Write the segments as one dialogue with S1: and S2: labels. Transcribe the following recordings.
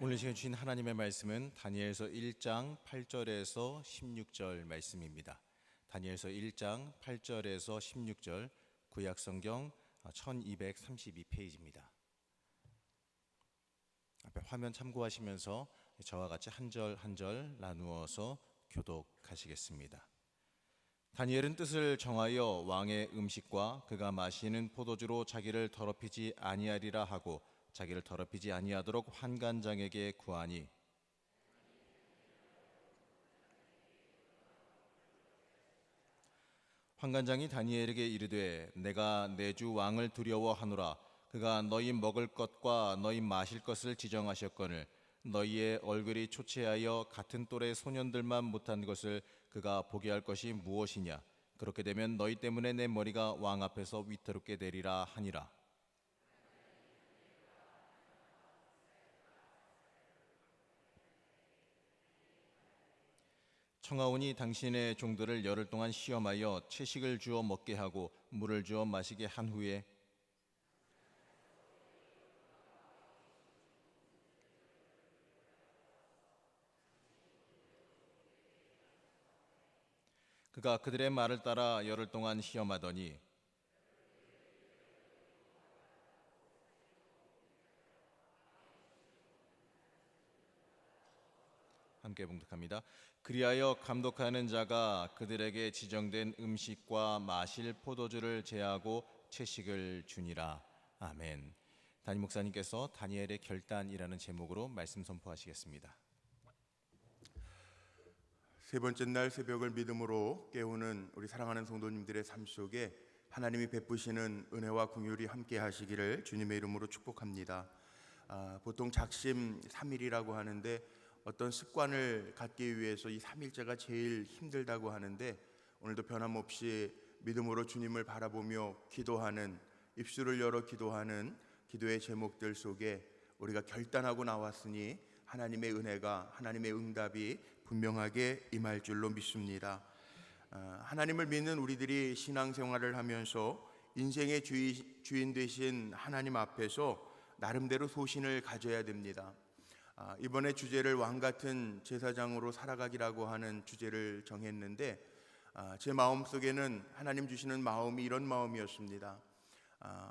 S1: 오늘 시간 주신 하나님의 말씀은 다니엘서 1장 8절에서 16절 말씀입니다. 다니엘서 1장 8절에서 16절, 구약성경 1232페이지입니다. 앞에 화면 참고하시면서 저와 같이 한 절 한 절 나누어서 교독하시겠습니다. 다니엘은 뜻을 정하여 왕의 음식과 그가 마시는 포도주로 자기를 더럽히지 아니하리라 하고 자기를 더럽히지 아니하도록 환관장에게 구하니, 환관장이 다니엘에게 이르되 내가 내 주 왕을 두려워하노라. 그가 너희 먹을 것과 너희 마실 것을 지정하셨거늘 너희의 얼굴이 초췌하여 같은 또래 소년들만 못한 것을 그가 보게 할 것이 무엇이냐. 그렇게 되면 너희 때문에 내 머리가 왕 앞에서 위태롭게 되리라 하니라. 청하오니 당신의 종들을 열흘 동안 시험하여 채식을 주어 먹게 하고 물을 주어 마시게 한 후에 그가 그들의 말을 따라 열흘 동안 시험하더니 함께 봉독합니다. 그리하여 감독하는 자가 그들에게 지정된 음식과 마실 포도주를 제하고 채식을 주니라. 아멘. 담임 목사님께서 다니엘의 결단이라는 제목으로 말씀 선포하시겠습니다.
S2: 세 번째 날 새벽을 믿음으로 깨우는 우리 사랑하는 성도님들의 삶 속에 하나님이 베푸시는 은혜와 긍휼이 함께 하시기를 주님의 이름으로 축복합니다. 보통 작심 3일이라고 하는데 어떤 습관을 갖기 위해서 이 3일째가 제일 힘들다고 하는데, 오늘도 변함없이 믿음으로 주님을 바라보며 기도하는, 입술을 열어 기도하는 기도의 제목들 속에 우리가 결단하고 나왔으니 하나님의 은혜가, 하나님의 응답이 분명하게 임할 줄로 믿습니다. 하나님을 믿는 우리들이 신앙생활을 하면서 인생의 주인 되신 하나님 앞에서 나름대로 소신을 가져야 됩니다. 이번에 주제를 왕같은 제사장으로 살아가기라고 하는 주제를 정했는데, 제 마음속에는 하나님 주시는 마음이 이런 마음이었습니다.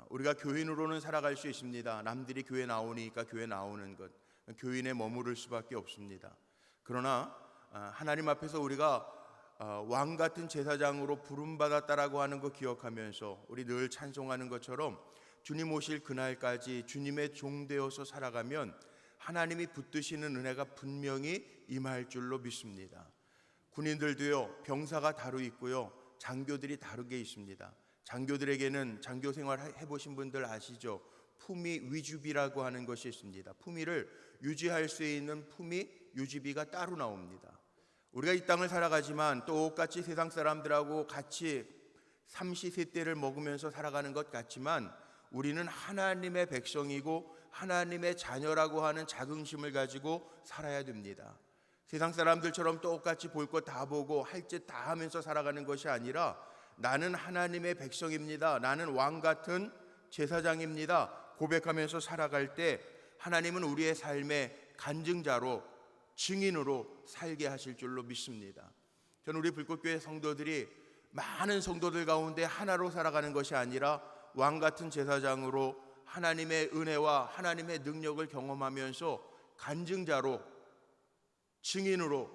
S2: 우리가 교인으로는 살아갈 수 있습니다. 남들이 교회 나오니까 교회 나오는 것, 교인에 머무를 수밖에 없습니다. 그러나 하나님 앞에서 우리가 왕같은 제사장으로 부름받았다라고 하는 거 기억하면서 우리 늘 찬송하는 것처럼 주님 오실 그날까지 주님의 종 되어서 살아가면 하나님이 붙드시는 은혜가 분명히 임할 줄로 믿습니다. 군인들도요, 병사가 다루 있고요, 장교들이 다르게 있습니다. 장교들에게는, 장교 생활 해보신 분들 아시죠? 품위 위주비라고 하는 것이 있습니다. 품위를 유지할 수 있는 품위 유지비가 따로 나옵니다. 우리가 이 땅을 살아가지만 똑같이 세상 사람들하고 같이 삼시세때를 먹으면서 살아가는 것 같지만 우리는 하나님의 백성이고 하나님의 자녀라고 하는 자긍심을 가지고 살아야 됩니다. 세상 사람들처럼 똑같이 볼 것 다 보고 할 짓 다 하면서 살아가는 것이 아니라, 나는 하나님의 백성입니다, 나는 왕같은 제사장입니다 고백하면서 살아갈 때 하나님은 우리의 삶의 간증자로, 증인으로 살게 하실 줄로 믿습니다. 저는 우리 불꽃교회 성도들이 많은 성도들 가운데 하나로 살아가는 것이 아니라 왕같은 제사장으로 하나님의 은혜와 하나님의 능력을 경험하면서 간증자로, 증인으로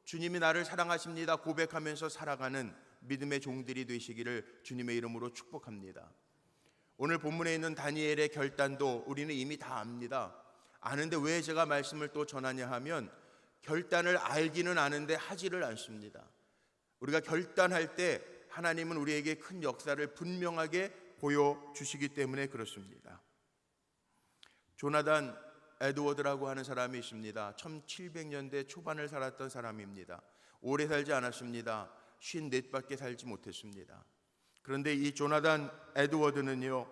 S2: 주님이 나를 사랑하십니다 고백하면서 살아가는 믿음의 종들이 되시기를 주님의 이름으로 축복합니다. 오늘 본문에 있는 다니엘의 결단도 우리는 이미 다 압니다. 아는데 왜 제가 말씀을 또 전하냐 하면, 결단을 알기는 아는데 하지를 않습니다. 우리가 결단할 때 하나님은 우리에게 큰 역사를 분명하게 보여주시기 때문에 그렇습니다. 조나단 에드워드라고 하는 사람이 있습니다. 1700년대 초반을 살았던 사람입니다. 오래 살지 않았습니다. 54밖에 살지 못했습니다. 그런데 이 조나단 에드워드는요,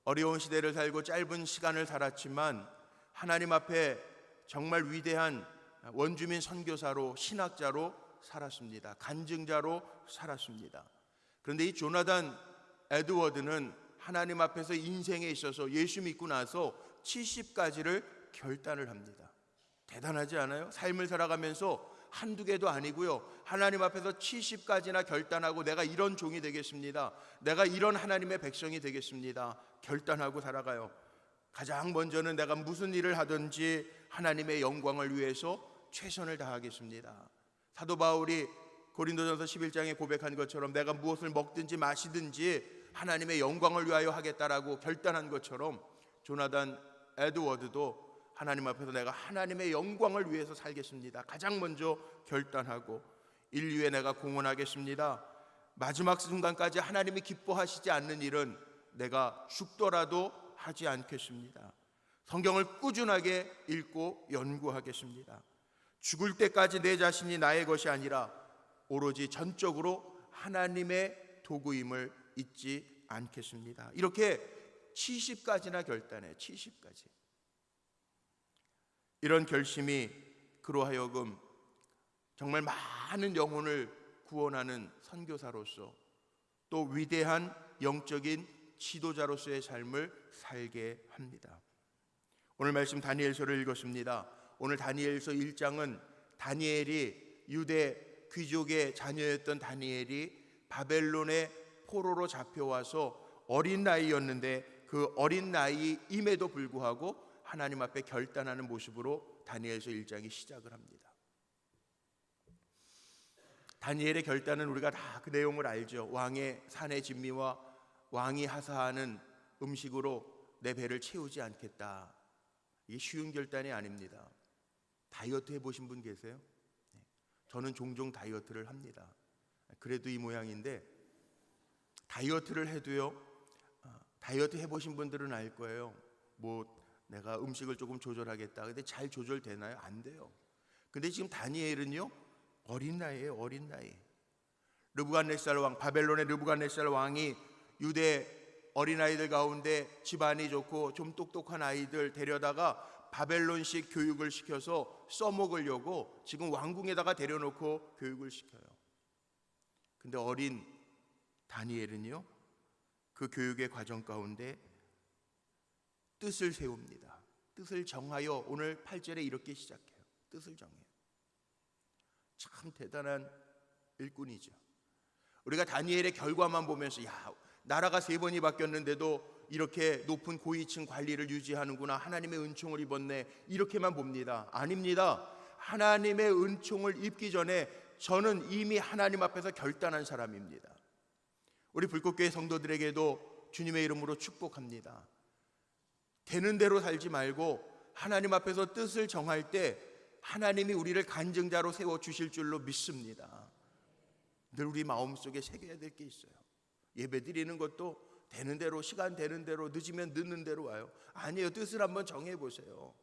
S2: 어려운 시대를 살고 짧은 시간을 살았지만 하나님 앞에 정말 위대한 원주민 선교사로, 신학자로 살았습니다. 간증자로 살았습니다. 그런데 이 조나단 에드워드는 하나님 앞에서 인생에 있어서 예수 믿고 나서 70가지를 결단을 합니다. 대단하지 않아요? 삶을 살아가면서 한두 개도 아니고요, 하나님 앞에서 70가지나 결단하고 내가 이런 종이 되겠습니다, 내가 이런 하나님의 백성이 되겠습니다, 결단하고 살아가요. 가장 먼저는 내가 무슨 일을 하든지 하나님의 영광을 위해서 최선을 다하겠습니다. 사도 바울이 고린도전서 11장에 고백한 것처럼 내가 무엇을 먹든지 마시든지 하나님의 영광을 위하여 하겠다라고 결단한 것처럼 조나단 에드워드도 하나님 앞에서 내가 하나님의 영광을 위해서 살겠습니다, 가장 먼저 결단하고, 인류에 내가 공헌하겠습니다, 마지막 순간까지 하나님이 기뻐하시지 않는 일은 내가 죽더라도 하지 않겠습니다, 성경을 꾸준하게 읽고 연구하겠습니다, 죽을 때까지 내 자신이 나의 것이 아니라 오로지 전적으로 하나님의 도구임을 잊지 않겠습니다. 이렇게 70가지나 결단해. 70가지. 이런 결심이 그로 하여금 정말 많은 영혼을 구원하는 선교사로서, 또 위대한 영적인 지도자로서의 삶을 살게 합니다. 오늘 말씀 다니엘서를 읽었습니다. 오늘 다니엘서 1장은 다니엘이, 유대 귀족의 자녀였던 다니엘이 바벨론의 포로로 잡혀와서 어린 나이였는데 그 어린 나이임에도 불구하고 하나님 앞에 결단하는 모습으로 다니엘서 1장이 시작을 합니다. 다니엘의 결단은 우리가 다 그 내용을 알죠. 왕의 산의 진미와 왕이 하사하는 음식으로 내 배를 채우지 않겠다. 이게 쉬운 결단이 아닙니다. 다이어트 해보신 분 계세요? 저는 종종 다이어트를 합니다. 그래도 이 모양인데, 다이어트를 해도요, 다이어트 해보신 분들은 알 거예요. 내가 음식을 조금 조절하겠다. 근데 잘 조절되나요? 안 돼요. 근데 지금 다니엘은요, 어린 나이에요. 어린 나이. 르부갓네살 왕, 바벨론의 르부갓네살 왕이 유대 어린아이들 가운데 집안이 좋고 좀 똑똑한 아이들 데려다가 바벨론식 교육을 시켜서 써먹으려고 지금 왕궁에다가 데려놓고 교육을 시켜요. 근데 어린 다니엘은요, 그 교육의 과정 가운데 뜻을 세웁니다. 뜻을 정하여, 오늘 8절에 이렇게 시작해요. 뜻을 정해요. 참 대단한 일꾼이죠. 우리가 다니엘의 결과만 보면서 나라가 3번이 바뀌었는데도 이렇게 높은 고위층 관리를 유지하는구나, 하나님의 은총을 입었네, 이렇게만 봅니다. 아닙니다. 하나님의 은총을 입기 전에 저는 이미 하나님 앞에서 결단한 사람입니다. 우리 불꽃교회 성도들에게도 주님의 이름으로 축복합니다. 되는 대로 살지 말고 하나님 앞에서 뜻을 정할 때 하나님이 우리를 간증자로 세워주실 줄로 믿습니다. 늘 우리 마음속에 새겨야 될 게 있어요. 예배 드리는 것도 되는 대로, 시간 되는 대로, 늦으면 늦는 대로 와요. 아니에요. 뜻을 한번 정해보세요.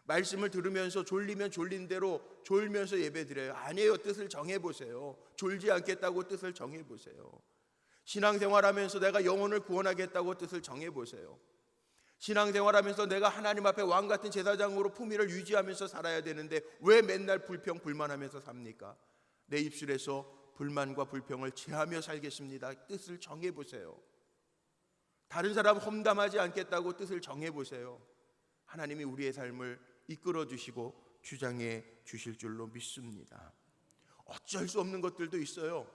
S2: 말씀을 들으면서 졸리면 졸린 대로 졸면서 예배 드려요. 아니에요. 뜻을 정해보세요. 졸지 않겠다고 뜻을 정해보세요. 신앙생활하면서 내가 영혼을 구원하겠다고 뜻을 정해보세요. 신앙생활하면서 내가 하나님 앞에 왕같은 제사장으로 품위를 유지하면서 살아야 되는데 왜 맨날 불평 불만하면서 삽니까? 내 입술에서 불만과 불평을 제하며 살겠습니다. 뜻을 정해보세요. 다른 사람 험담하지 않겠다고 뜻을 정해보세요. 하나님이 우리의 삶을 이끌어 주시고 주장해 주실 줄로 믿습니다. 어쩔 수 없는 것들도 있어요.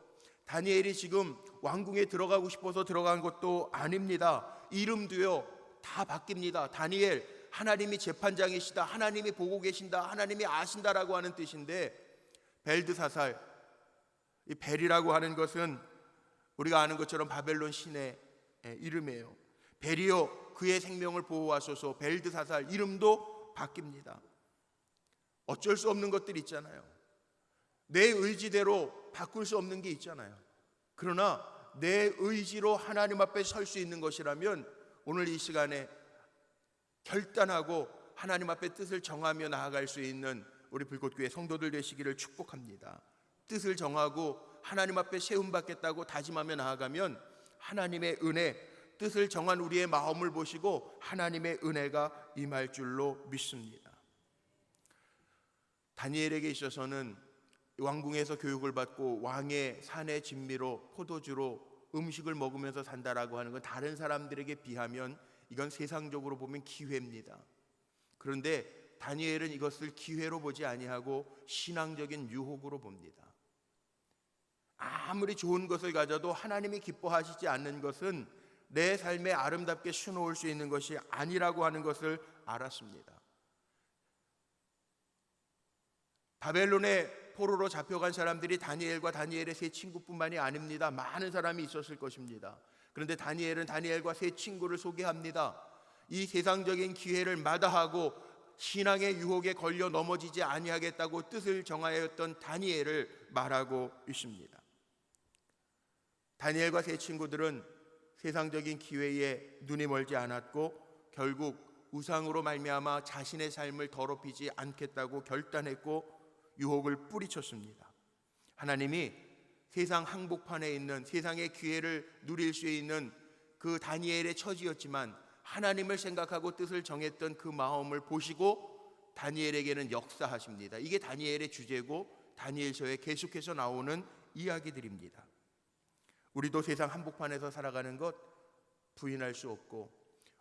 S2: 다니엘이 지금 왕궁에 들어가고 싶어서 들어간 것도 아닙니다. 이름도요 다 바뀝니다. 다니엘, 하나님이 재판장이시다, 하나님이 보고 계신다, 하나님이 아신다라고 하는 뜻인데, 벨드사살, 이 벨이라고 하는 것은 우리가 아는 것처럼 바벨론 신의 이름이에요. 벨이요 그의 생명을 보호하소서. 벨드사살, 이름도 바뀝니다. 어쩔 수 없는 것들이 있잖아요. 내 의지대로 바꿀 수 없는 게 있잖아요. 그러나 내 의지로 하나님 앞에 설 수 있는 것이라면 오늘 이 시간에 결단하고 하나님 앞에 뜻을 정하며 나아갈 수 있는 우리 불꽃교회 성도들 되시기를 축복합니다. 뜻을 정하고 하나님 앞에 세움받겠다고 다짐하며 나아가면 하나님의 은혜, 뜻을 정한 우리의 마음을 보시고 하나님의 은혜가 임할 줄로 믿습니다. 다니엘에게 있어서는 왕궁에서 교육을 받고 왕의 산의 진미로 포도주로 음식을 먹으면서 산다라고 하는 건 다른 사람들에게 비하면 이건 세상적으로 보면 기회입니다. 그런데 다니엘은 이것을 기회로 보지 아니하고 신앙적인 유혹으로 봅니다. 아무리 좋은 것을 가져도 하나님이 기뻐하시지 않는 것은 내 삶에 아름답게 수놓을 수 있는 것이 아니라고 하는 것을 알았습니다. 바벨론의 포로로 잡혀간 사람들이 다니엘과 다니엘의 세 친구뿐만이 아닙니다. 많은 사람이 있었을 것입니다. 그런데 다니엘은 다니엘과 세 친구를 소개합니다. 이 세상적인 기회를 마다하고 신앙의 유혹에 걸려 넘어지지 아니하겠다고 뜻을 정하였던 다니엘을 말하고 있습니다. 다니엘과 세 친구들은 세상적인 기회에 눈이 멀지 않았고 결국 우상으로 말미암아 자신의 삶을 더럽히지 않겠다고 결단했고 유혹을 뿌리쳤습니다. 하나님이 세상 항복판에 있는 세상의 기회를 누릴 수 있는 그 다니엘의 처지였지만 하나님을 생각하고 뜻을 정했던 그 마음을 보시고 다니엘에게는 역사하십니다. 이게 다니엘의 주제고 다니엘서에 계속해서 나오는 이야기들입니다. 우리도 세상 한복판에서 살아가는 것 부인할 수 없고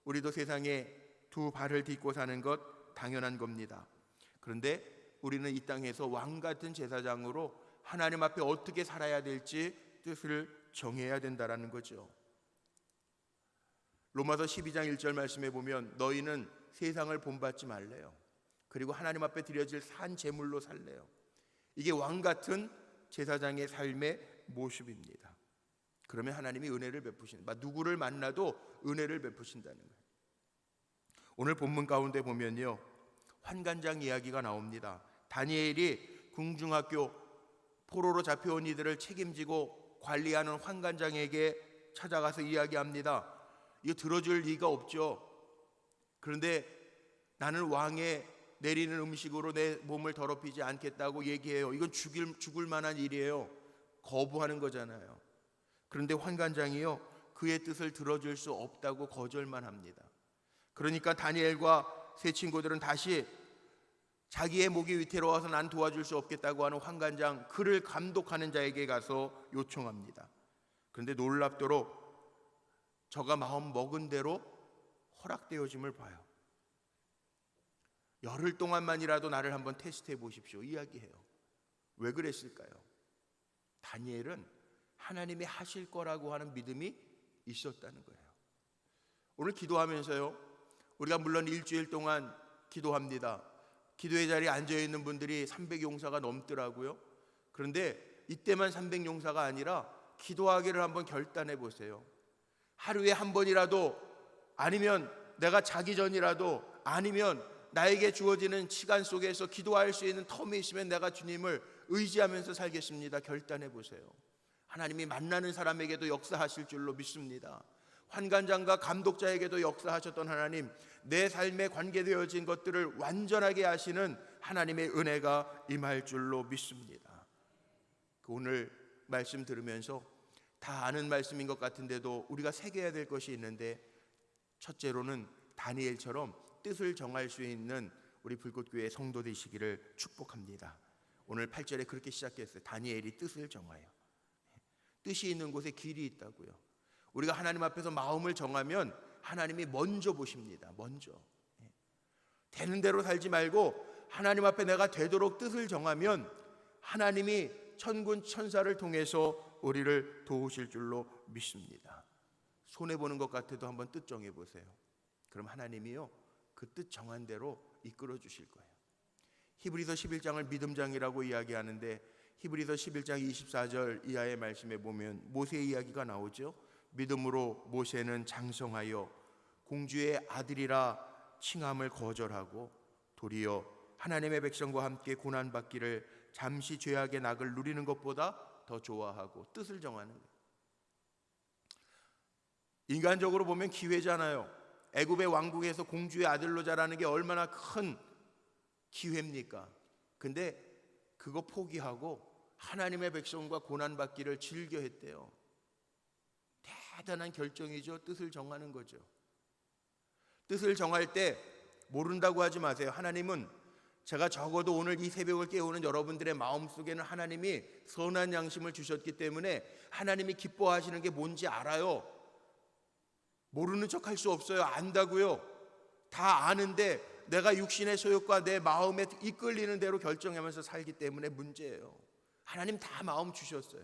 S2: 우리도 세상에 두 발을 딛고 사는 것 당연한 겁니다. 그런데 우리는 이 땅에서 왕같은 제사장으로 하나님 앞에 어떻게 살아야 될지 뜻을 정해야 된다는 거죠. 로마서 12장 1절 말씀에 보면 너희는 세상을 본받지 말래요. 그리고 하나님 앞에 드려질 산 제물로 살래요. 이게 왕같은 제사장의 삶의 모습입니다. 그러면 하나님이 은혜를 베푸신다. 누구를 만나도 은혜를 베푸신다는 거예요. 오늘 본문 가운데 보면요, 환관장 이야기가 나옵니다. 다니엘이 궁중학교 포로로 잡혀온 이들을 책임지고 관리하는 환관장에게 찾아가서 이야기합니다. 이거 들어줄 리가 없죠. 그런데 나는 왕의 내리는 음식으로 내 몸을 더럽히지 않겠다고 얘기해요. 이건 죽을 만한 일이에요. 거부하는 거잖아요. 그런데 환관장이요, 그의 뜻을 들어줄 수 없다고 거절만 합니다. 그러니까 다니엘과 세 친구들은 다시 자기의 목이 위태로워서 난 도와줄 수 없겠다고 하는 환관장, 그를 감독하는 자에게 가서 요청합니다. 그런데 놀랍도록 저가 마음 먹은 대로 허락되어짐을 봐요. 열흘 동안만이라도 나를 한번 테스트해 보십시오. 이야기해요. 왜 그랬을까요? 다니엘은 하나님이 하실 거라고 하는 믿음이 있었다는 거예요. 오늘 기도하면서요, 우리가 물론 일주일 동안 기도합니다. 기도의 자리에 앉아있는 분들이 300용사가 넘더라고요. 그런데 이때만 300용사가 아니라 기도하기를 한번 결단해 보세요. 하루에 한 번이라도, 아니면 내가 자기 전이라도, 아니면 나에게 주어지는 시간 속에서 기도할 수 있는 텀이 있으면 내가 주님을 의지하면서 살겠습니다. 결단해 보세요. 하나님이 만나는 사람에게도 역사하실 줄로 믿습니다. 환관장과 감독자에게도 역사하셨던 하나님, 내 삶에 관계되어진 것들을 완전하게 하시는 하나님의 은혜가 임할 줄로 믿습니다. 오늘 말씀 들으면서 다 아는 말씀인 것 같은데도 우리가 새겨야 될 것이 있는데, 첫째로는 다니엘처럼 뜻을 정할 수 있는 우리 불꽃교회 성도 되시기를 축복합니다. 오늘 8절에 그렇게 시작했어요. 다니엘이 뜻을 정하여. 뜻이 있는 곳에 길이 있다고요. 우리가 하나님 앞에서 마음을 정하면 하나님이 먼저 보십니다. 먼저. 되는 대로 살지 말고 하나님 앞에 내가 되도록 뜻을 정하면 하나님이 천군 천사를 통해서 우리를 도우실 줄로 믿습니다. 손해보는 것 같아도 한번 뜻 정해보세요. 그럼 하나님이요, 그 뜻 정한 대로 이끌어 주실 거예요. 히브리서 11장을 믿음장이라고 이야기하는데 히브리서 11장 24절 이하의 말씀에 보면 모세 이야기가 나오죠. 믿음으로 모세는 장성하여 공주의 아들이라 칭함을 거절하고 도리어 하나님의 백성과 함께 고난받기를 잠시 죄악의 낙을 누리는 것보다 더 좋아하고 뜻을 정하는 거예요. 인간적으로 보면 기회잖아요. 애굽의 왕국에서 공주의 아들로 자라는 게 얼마나 큰 기회입니까? 근데 그거 포기하고 하나님의 백성과 고난받기를 즐겨 했대요. 대단한 결정이죠. 뜻을 정하는 거죠. 뜻을 정할 때 모른다고 하지 마세요. 하나님은, 제가 적어도 오늘 이 새벽을 깨우는 여러분들의 마음속에는 하나님이 선한 양심을 주셨기 때문에 하나님이 기뻐하시는 게 뭔지 알아요. 모르는 척 할 수 없어요. 안다고요. 다 아는데 내가 육신의 소욕과 내 마음에 이끌리는 대로 결정하면서 살기 때문에 문제예요. 하나님 다 마음 주셨어요.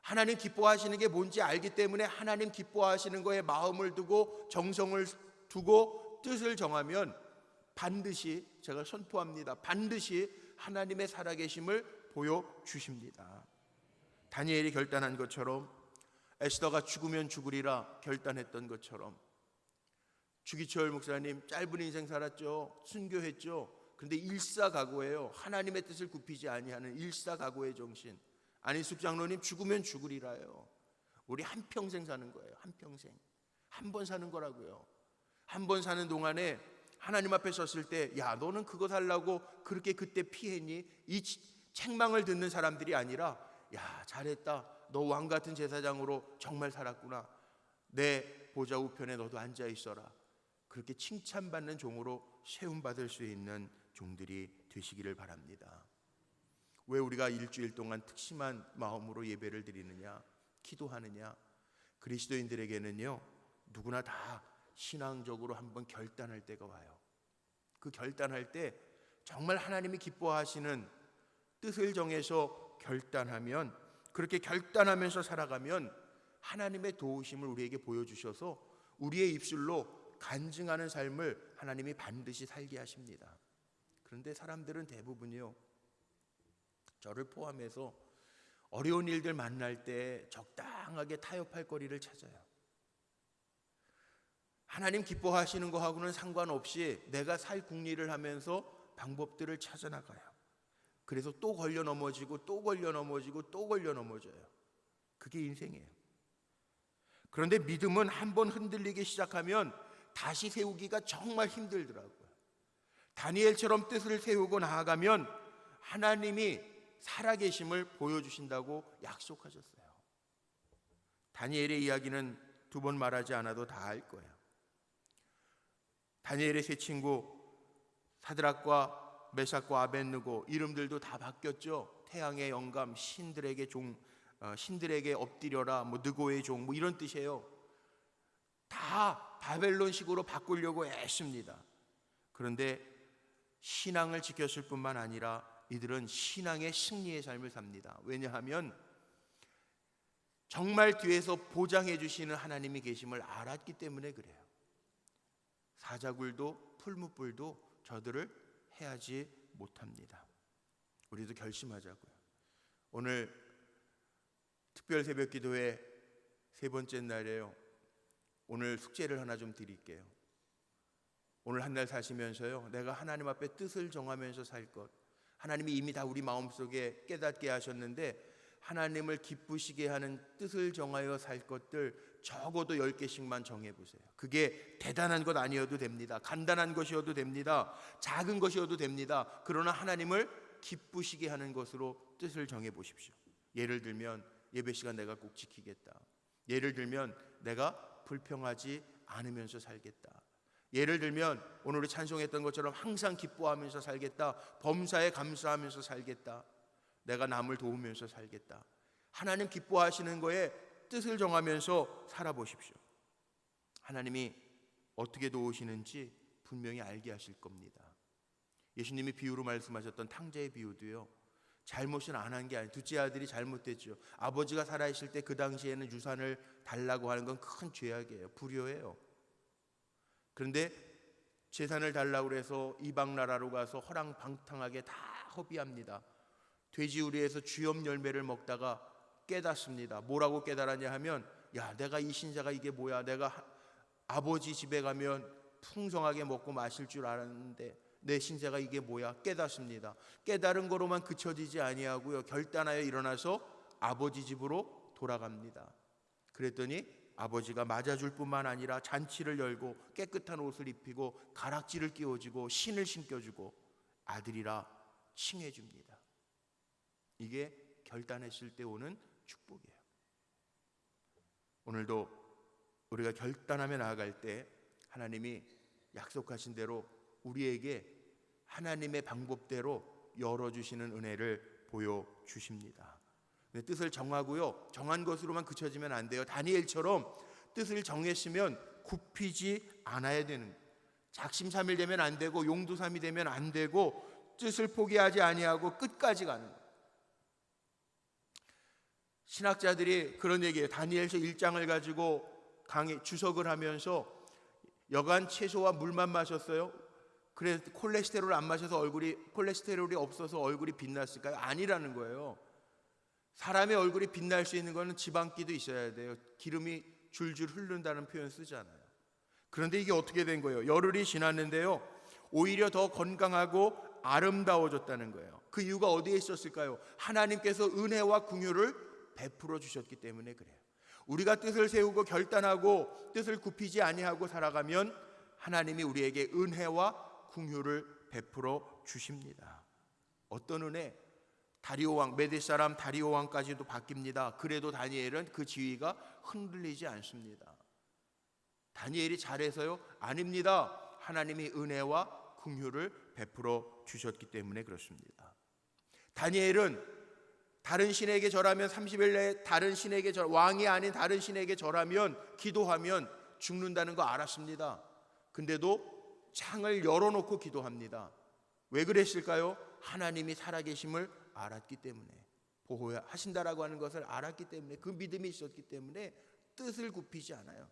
S2: 하나님 기뻐하시는 게 뭔지 알기 때문에 하나님 기뻐하시는 거에 마음을 두고 정성을 두고 뜻을 정하면 반드시, 제가 선포합니다, 반드시 하나님의 살아계심을 보여주십니다. 다니엘이 결단한 것처럼, 에스더가 죽으면 죽으리라 결단했던 것처럼, 주기철 목사님 짧은 인생 살았죠. 순교했죠. 그런데 일사각오예요. 하나님의 뜻을 굽히지 아니하는 일사각오의 정신. 안희숙 장로님 죽으면 죽으리라요. 우리 한평생 사는 거예요. 한평생. 한 번 사는 거라고요. 한 번 사는 동안에 하나님 앞에 섰을 때, 야, 너는 그거 살라고 그렇게 그때 피했니? 이 책망을 듣는 사람들이 아니라, 야, 잘했다. 너 왕 같은 제사장으로 정말 살았구나. 내 보좌 우편에 너도 앉아 있어라. 그렇게 칭찬받는 종으로 세움받을 수 있는 종들이 되시기를 바랍니다. 왜 우리가 일주일 동안 특심한 마음으로 예배를 드리느냐, 기도하느냐? 그리스도인들에게는요, 누구나 다 신앙적으로 한번 결단할 때가 와요. 그 결단할 때 정말 하나님이 기뻐하시는 뜻을 정해서 결단하면, 그렇게 결단하면서 살아가면 하나님의 도우심을 우리에게 보여주셔서 우리의 입술로 간증하는 삶을 하나님이 반드시 살게 하십니다. 그런데 사람들은 대부분이요, 저를 포함해서 어려운 일들 만날 때 적당하게 타협할 거리를 찾아요. 하나님 기뻐하시는 거하고는 상관없이 내가 살 궁리를 하면서 방법들을 찾아 나가요. 그래서 또 걸려 넘어지고 또 걸려 넘어지고 또 걸려 넘어져요. 그게 인생이에요. 그런데 믿음은 한번 흔들리기 시작하면 다시 세우기가 정말 힘들더라고요. 다니엘처럼 뜻을 세우고 나아가면 하나님이 살아계심을 보여주신다고 약속하셨어요. 다니엘의 이야기는 두 번 말하지 않아도 다 알 거예요. 다니엘의 세 친구 사드락과 메삭과 아벳느고 이름들도 다 바뀌었죠. 태양의 영감, 신들에게 종, 신들에게 엎드려라, 느고의 종, 이런 뜻이에요. 다 바벨론식으로 바꾸려고 애씁니다. 그런데 신앙을 지켰을 뿐만 아니라 이들은 신앙의 승리의 삶을 삽니다. 왜냐하면 정말 뒤에서 보장해 주시는 하나님이 계심을 알았기 때문에 그래요. 사자굴도 풀무불도 저들을 해하지 못합니다. 우리도 결심하자고요. 오늘 특별 새벽 기도회 세 번째 날이에요. 오늘 숙제를 하나 좀 드릴게요. 오늘 한 날 사시면서요, 내가 하나님 앞에 뜻을 정하면서 살 것, 하나님이 이미 다 우리 마음속에 깨닫게 하셨는데 하나님을 기쁘시게 하는 뜻을 정하여 살 것들 적어도 10개씩만 정해보세요. 그게 대단한 것 아니어도 됩니다. 간단한 것이어도 됩니다. 작은 것이어도 됩니다. 그러나 하나님을 기쁘시게 하는 것으로 뜻을 정해보십시오. 예를 들면 예배 시간 내가 꼭 지키겠다. 예를 들면 내가 불평하지 않으면서 살겠다. 예를 들면 오늘 찬송했던 것처럼 항상 기뻐하면서 살겠다. 범사에 감사하면서 살겠다. 내가 남을 도우면서 살겠다. 하나님 기뻐하시는 거에 뜻을 정하면서 살아보십시오. 하나님이 어떻게 도우시는지 분명히 알게 하실 겁니다. 예수님이 비유로 말씀하셨던 탕자의 비유도요, 잘못은 안 한 게 아니에요. 둘째 아들이 잘못됐죠. 아버지가 살아있을 때 그 당시에는 유산을 달라고 하는 건 큰 죄악이에요. 불효예요. 그런데 재산을 달라고 해서 이방 나라로 가서 허랑방탕하게 다 허비합니다. 돼지우리에서 주염 열매를 먹다가 깨닫습니다. 뭐라고 깨달았냐 하면, 야, 내가 이 신자가 이게 뭐야, 내가 아버지 집에 가면 풍성하게 먹고 마실 줄 알았는데 내 신자가 이게 뭐야, 깨닫습니다. 깨달은 거로만 그쳐지지 아니하고요, 결단하여 일어나서 아버지 집으로 돌아갑니다. 그랬더니 아버지가 맞아줄 뿐만 아니라 잔치를 열고 깨끗한 옷을 입히고 가락지를 끼워주고 신을 신겨주고 아들이라 칭해줍니다. 이게 결단했을 때 오는 축복이에요. 오늘도 우리가 결단하며 나아갈 때 하나님이 약속하신 대로 우리에게 하나님의 방법대로 열어주시는 은혜를 보여주십니다. 뜻을 정하고요, 정한 것으로만 그쳐지면 안 돼요. 다니엘처럼 뜻을 정했으면 굽히지 않아야 되는, 작심삼일 되면 안 되고 용두삼이 되면 안 되고 뜻을 포기하지 아니하고 끝까지 가는 거예요. 신학자들이 그런 얘기예요. 다니엘서 1장을 가지고 주석을 하면서 여간 채소와 물만 마셨어요. 그래서 콜레스테롤 안 마셔서 콜레스테롤이 없어서 얼굴이 빛났을까요? 아니라는 거예요. 사람의 얼굴이 빛날 수 있는 것은 지방기도 있어야 돼요. 기름이 줄줄 흐른다는 표현 쓰잖아요. 그런데 이게 어떻게 된 거예요? 열흘이 지났는데요, 오히려 더 건강하고 아름다워졌다는 거예요. 그 이유가 어디에 있었을까요? 하나님께서 은혜와 긍휼을 베풀어 주셨기 때문에 그래요. 우리가 뜻을 세우고 결단하고 뜻을 굽히지 아니하고 살아가면 하나님이 우리에게 은혜와 긍휼을 베풀어 주십니다. 어떤 은혜? 다리오 왕, 메대 사람 다리오 왕까지도 바뀝니다. 그래도 다니엘은 그 지위가 흔들리지 않습니다. 다니엘이 잘해서요? 아닙니다. 하나님이 은혜와 긍휼을 베풀어 주셨기 때문에 그렇습니다. 다니엘은 다른 신에게 절하면 30일 내에 다른 신에게 왕이 아닌 다른 신에게 절하면 기도하면 죽는다는 거 알았습니다. 근데도 창을 열어놓고 기도합니다. 왜 그랬을까요? 하나님이 살아계심을 알았기 때문에, 보호하신다라고 하는 것을 알았기 때문에, 그 믿음이 있었기 때문에 뜻을 굽히지 않아요.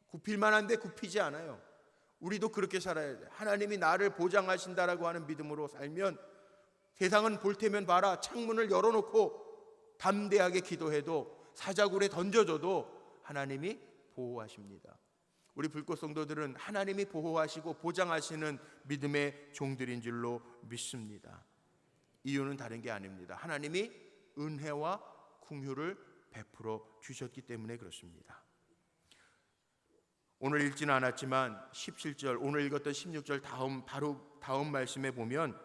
S2: 굽힐 만한데 굽히지 않아요. 우리도 그렇게 살아야 돼요. 하나님이 나를 보장하신다라고 하는 믿음으로 살면 세상은 볼 테면 봐라, 창문을 열어놓고 담대하게 기도해도 사자굴에 던져줘도 하나님이 보호하십니다. 우리 불꽃 성도들은 하나님이 보호하시고 보장하시는 믿음의 종들인 줄로 믿습니다. 이유는 다른 게 아닙니다. 하나님이 은혜와 긍휼을 베풀어 주셨기 때문에 그렇습니다. 오늘 읽지는 않았지만 17절, 오늘 읽었던 16절 다음 말씀에 보면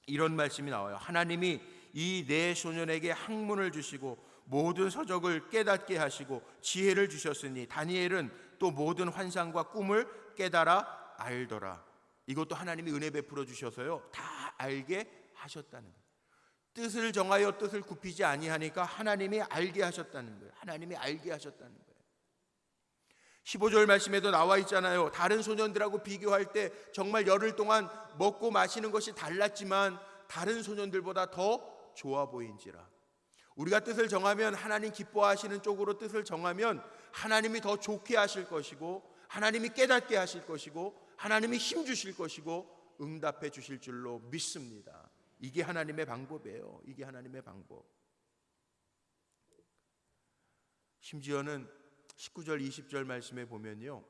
S2: 이런 말씀이 나와요. 하나님이 이 네 소년에게 학문을 주시고 모든 서적을 깨닫게 하시고 지혜를 주셨으니 다니엘은 또 모든 환상과 꿈을 깨달아 알더라. 이것도 하나님이 은혜 베풀어 주셔서요, 다 알게 하셨다는 거예요. 뜻을 정하여 뜻을 굽히지 아니하니까 하나님이 알게 하셨다는 거예요. 하나님이 알게 하셨다는 거예요. 15절 말씀에도 나와 있잖아요. 다른 소년들하고 비교할 때 정말 열흘 동안 먹고 마시는 것이 달랐지만 다른 소년들보다 더 좋아 보인지라. 우리가 뜻을 정하면, 하나님 기뻐하시는 쪽으로 뜻을 정하면 하나님이 더 좋게 하실 것이고, 하나님이 깨닫게 하실 것이고, 하나님이 힘 주실 것이고 응답해 주실 줄로 믿습니다. 이게 하나님의 방법이에요. 이게 하나님의 방법. 심지어는 19절 20절 말씀에 보면요,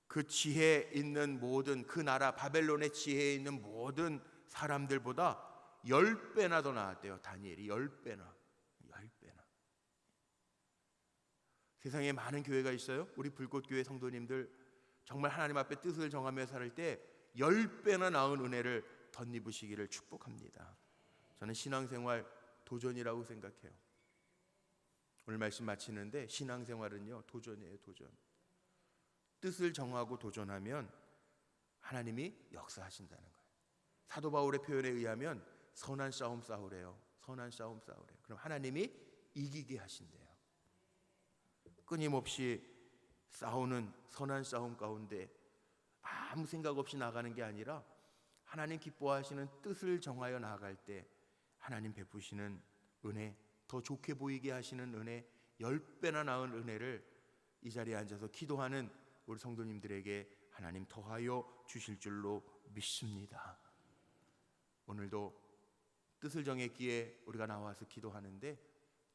S2: 그 지혜 있는 모든, 그 나라 바벨론의 지혜에 있는 모든 사람들보다 10배나 더 나았대요. 다니엘이 10배나. 세상에 많은 교회가 있어요. 우리 불꽃교회 성도님들 정말 하나님 앞에 뜻을 정하며 살 때 10배나 나은 은혜를 덧입으시기를 축복합니다. 저는 신앙생활 도전이라고 생각해요. 오늘 말씀 마치는데, 신앙생활은요, 도전이에요. 도전. 뜻을 정하고 도전하면 하나님이 역사하신다는 거예요. 사도 바울의 표현에 의하면 선한 싸움 싸우래요. 선한 싸움 싸우래요. 그럼 하나님이 이기게 하신대요. 끊임없이 싸우는 선한 싸움 가운데 아무 생각 없이 나가는 게 아니라 하나님 기뻐하시는 뜻을 정하여 나아갈 때 하나님 베푸시는 은혜, 더 좋게 보이게 하시는 은혜, 10배나 나은 은혜를 이 자리에 앉아서 기도하는 우리 성도님들에게 하나님 더하여 주실 줄로 믿습니다. 오늘도 뜻을 정했기에 우리가 나와서 기도하는데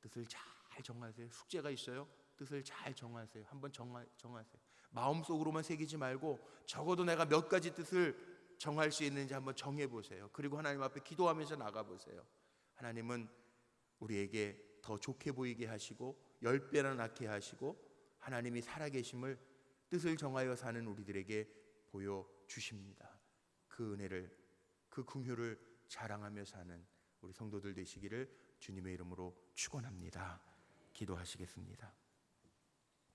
S2: 뜻을 잘 정하세요. 숙제가 있어요. 뜻을 잘 정하세요. 한번 정하세요. 마음속으로만 새기지 말고 적어도 내가 몇 가지 뜻을 정할 수 있는지 한번 정해보세요. 그리고 하나님 앞에 기도하면서 나가보세요. 하나님은 우리에게 더 좋게 보이게 하시고 10배나 낫게 하시고 하나님이 살아계심을, 뜻을 정하여 사는 우리들에게 보여주십니다. 그 은혜를, 그 긍휼을 자랑하며 사는 우리 성도들 되시기를 주님의 이름으로 축원합니다. 기도하시겠습니다.